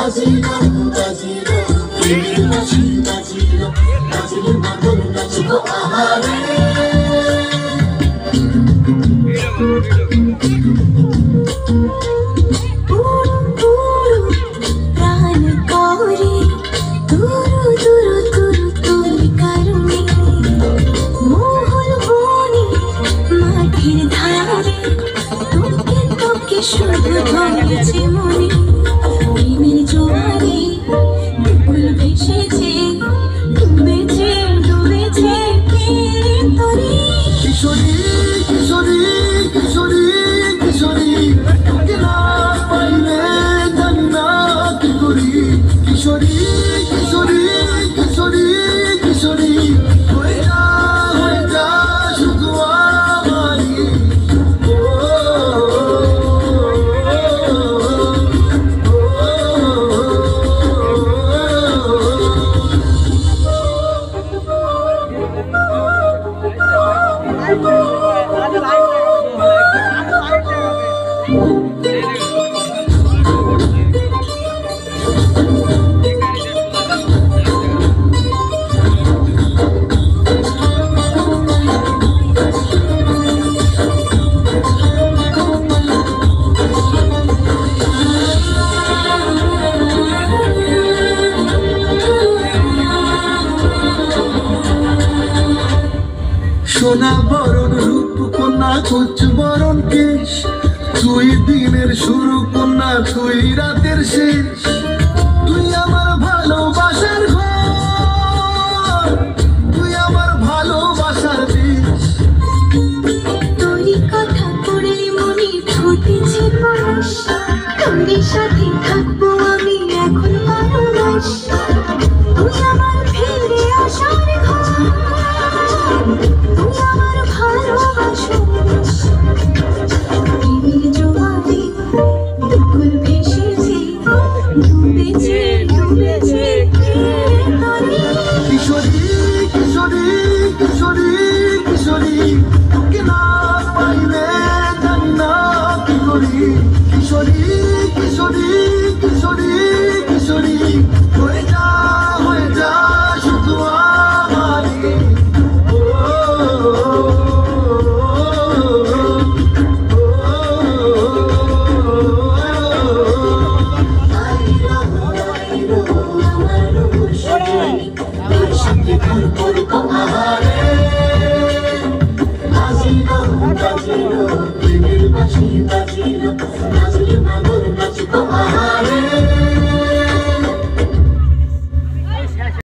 বাজিলো বাজিলো প্রেমের বাঁশি বাজিলো নাচলে মাদল নাচবো আহারে শুধু ধরেছে মনে প্রেমের জোয়ারে বুকুল ভেসেছে ডুবেছে ডুবেছে তরে কিশোরী কিশোরী কিশোরী কিশোরী তোকে না পাইলে জানি না কি করি কিশোরী কিশোরী কিশোরী কিশোরী হয়ে যা শুধু আমারই সোনা বরণ রূপ কন্যা কুচ বরণ কেশ তুই দিনের শুরু কন্যা তুই রাতের শেষ তুই আমার ভালোবাসার ঘর তুই আমার ভালোবাসার দেশ তোরই কথা পড়লে মনে ফুটেছে পরশ তোরই সাথে থাকবো আমি এখন 12 মাস তুই আমার ফিরে আসার ঘর তুই আমার ভালোবাসা প্রেমের জোয়ারে বুকুল ভেসেছে ডুবেছে ডুবেছে তরে কিশোরী কিশোরী কিশোরী কিশোরী তোকে না পাইলে জানি না কি করি কিশোরী কিশোরী কিশোরী কিশোরী হয়ে যা শুধু আমারই বাজিলো বাজিলো প্রেমের বাঁশি বাজিলো